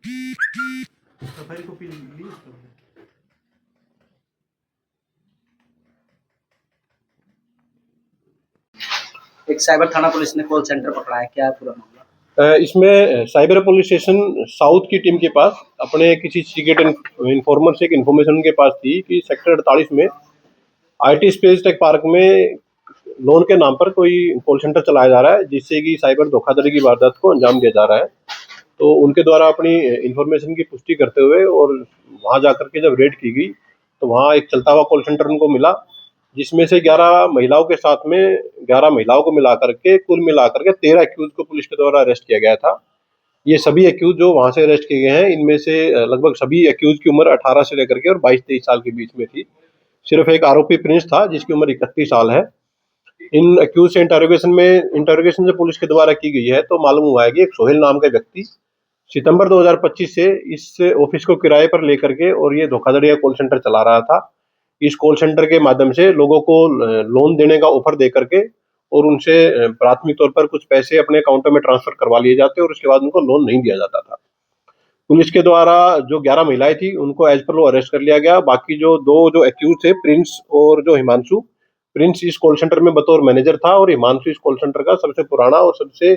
Safari copy ली उसको? एक cyber थाना पुलिस ने कॉल सेंटर पकड़ा है, क्या है पूरा मामला? इसमें साइबर पुलिस स्टेशन साउथ की टीम के पास अपने किसी सीक्रेट इन्फॉर्मर से एक इन्फॉर्मेशन उनके पास थी कि सेक्टर 48 में आईटी स्पेस टेक पार्क में लोन के नाम पर कोई कॉल सेंटर चलाया जा रहा है, जिससे कि साइबर धोखाधड़ी की वारदात को अंजाम दिया जा रहा है। तो उनके द्वारा अपनी इन्फॉर्मेशन की पुष्टि करते हुए और वहां जाकर के जब रेड की गई तो वहां एक चलता हुआ कॉल सेंटर उनको मिला, जिसमें से 11 महिलाओं के साथ में 11 महिलाओं को मिलाकर के कुल मिलाकर के 13 एक्यूज को पुलिस के द्वारा अरेस्ट किया गया था। ये सभी एक्यूज जो वहां से अरेस्ट किए गए हैं, इनमें से लगभग सभी एक्यूज की उम्र 18 से लेकर के और 22-23 साल के बीच में थी। सिर्फ एक आरोपी प्रिंस था जिसकी उम्र 31 साल है। इन एक्यूज से इंटरोगेशन जो पुलिस के द्वारा की गई है तो मालूम हुआ है कि एक सोहेल नाम का व्यक्ति सितंबर 2025 से इस ऑफिस को किराए पर लेकर के और ये धोखाधड़ी का कॉल सेंटर चला रहा था। इस कॉल सेंटर के माध्यम से लोगों को लोन देने का ऑफर दे करके और उनसे प्राथमिक तौर पर कुछ पैसे अपने अकाउंटों में ट्रांसफर करवा लिए जाते और उसके बाद उनको लोन नहीं दिया जाता था। पुलिस के द्वारा जो 11 महिलाएं थी उनको एज पर लो अरेस्ट कर लिया गया। बाकी जो दो एक्यूज थे, प्रिंस और जो हिमांशु, प्रिंस इस कॉल सेंटर में बतौर मैनेजर था और हिमांशु इस कॉल सेंटर का सबसे पुराना और सबसे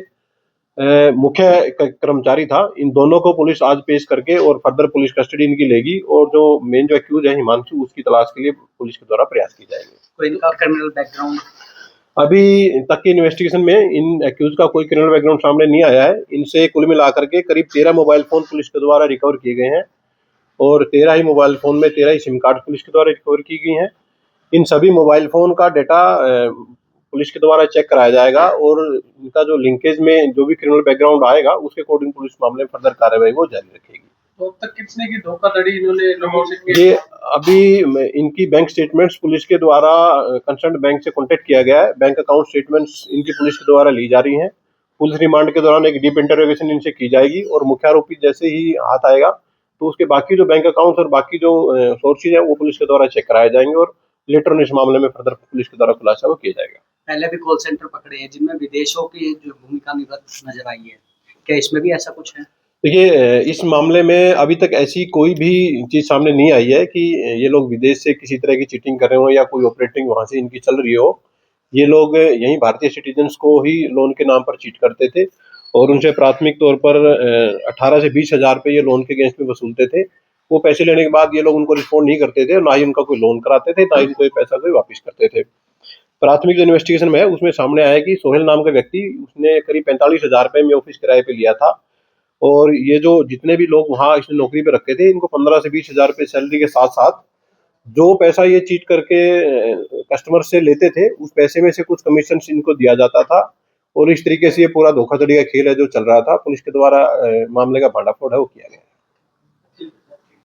मुख्य कर्मचारी था। इन दोनों को पुलिस आज पेश करके और फर्दर पुलिस कस्टडी इनकी लेगी और जो मेन जो एक्यूज है हिमांशु, उसकी तलाश के लिए पुलिस के द्वारा प्रयास की जाएंगे। कोई इनका क्रिमिनल बैकग्राउंड? अभी तक की इन्वेस्टिगेशन में इन एक्यूज का कोई क्रिमिनल बैकग्राउंड सामने नहीं आया है। इनसे कुल मिलाकर के करीब 13 मोबाइल फोन पुलिस के द्वारा रिकवर किए गए हैं और 13 ही मोबाइल फोन में 13 ही सिम कार्ड पुलिस के द्वारा रिकवर की गई हैं। इन सभी मोबाइल फोन का डेटा पुलिस के द्वारा चेक कराया जाएगा और इनका जो लिंकेज में जो भी क्रिमिनल बैकग्राउंड आएगा उसके अकॉर्डिंग पुलिस मामले में फर्दर कार्रवाई वो जारी रखेगी। तो अब तक कितने की धोखाधड़ी इन्होंने लोगों से की? ये अभी इनकी बैंक स्टेटमेंट्स पुलिस के द्वारा कंसर्न बैंक से कांटेक्ट किया गया है। बैंक अकाउंट स्टेटमेंट्स इनकी पुलिस के द्वारा ली जा रही हैं। पुलिस रिमांड के दौरान एक डीप इंटरोगेशन इनसे की जाएगी और मुख्य आरोपी जैसे ही हाथ आएगा तो उसके बाकी जो बैंक अकाउंट्स और बाकी जो सोर्सेज हैं वो पुलिस के द्वारा चेक कराए जाएंगे और लेटर ऑन इस मामले में फर्दर पुलिस के द्वारा खुलासा वो किया जाएगा। पहले भी कॉल सेंटर पकड़े हैं जिनमें विदेशों की जो भूमिका नजर आई है, क्या इसमें भी ऐसा कुछ है? देखिए, इस मामले में अभी तक ऐसी कोई भी चीज सामने नहीं आई है कि ये लोग विदेश से किसी तरह की चीटिंग कर रहे हो या कोई ऑपरेटिंग वहां से इनकी चल रही हो। ये लोग यहीं भारतीय सिटीजन्स को ही लोन के नाम पर चीट करते थे और उनसे प्राथमिक तौर पर 18 से 20 हजार रुपये ये लोन के अगेंस्ट में वसूलते थे। वो पैसे लेने के बाद ये लोग उनको रिस्पॉन्ड नहीं करते थे, ना ही उनका कोई लोन कराते थे, ना ही कोई पैसा कोई वापिस करते थे। प्राथमिक जो इन्वेस्टिगेशन में है उसमें सामने आया कि सोहेल नाम का व्यक्ति, उसने करीब 45 हजार रुपये में ऑफिस किराए पे लिया था और ये जो जितने भी लोग वहाँ इसने नौकरी पे रखे थे इनको 15 से 20 हजार रुपये सैलरी के साथ साथ जो पैसा ये चीट करके कस्टमर से लेते थे उस पैसे में से कुछ कमीशन इनको दिया जाता था और इस तरीके से ये पूरा धोखाधड़ी का खेल है जो चल रहा था। पुलिस के द्वारा मामले का भांडाफोड़ है वो किया गया।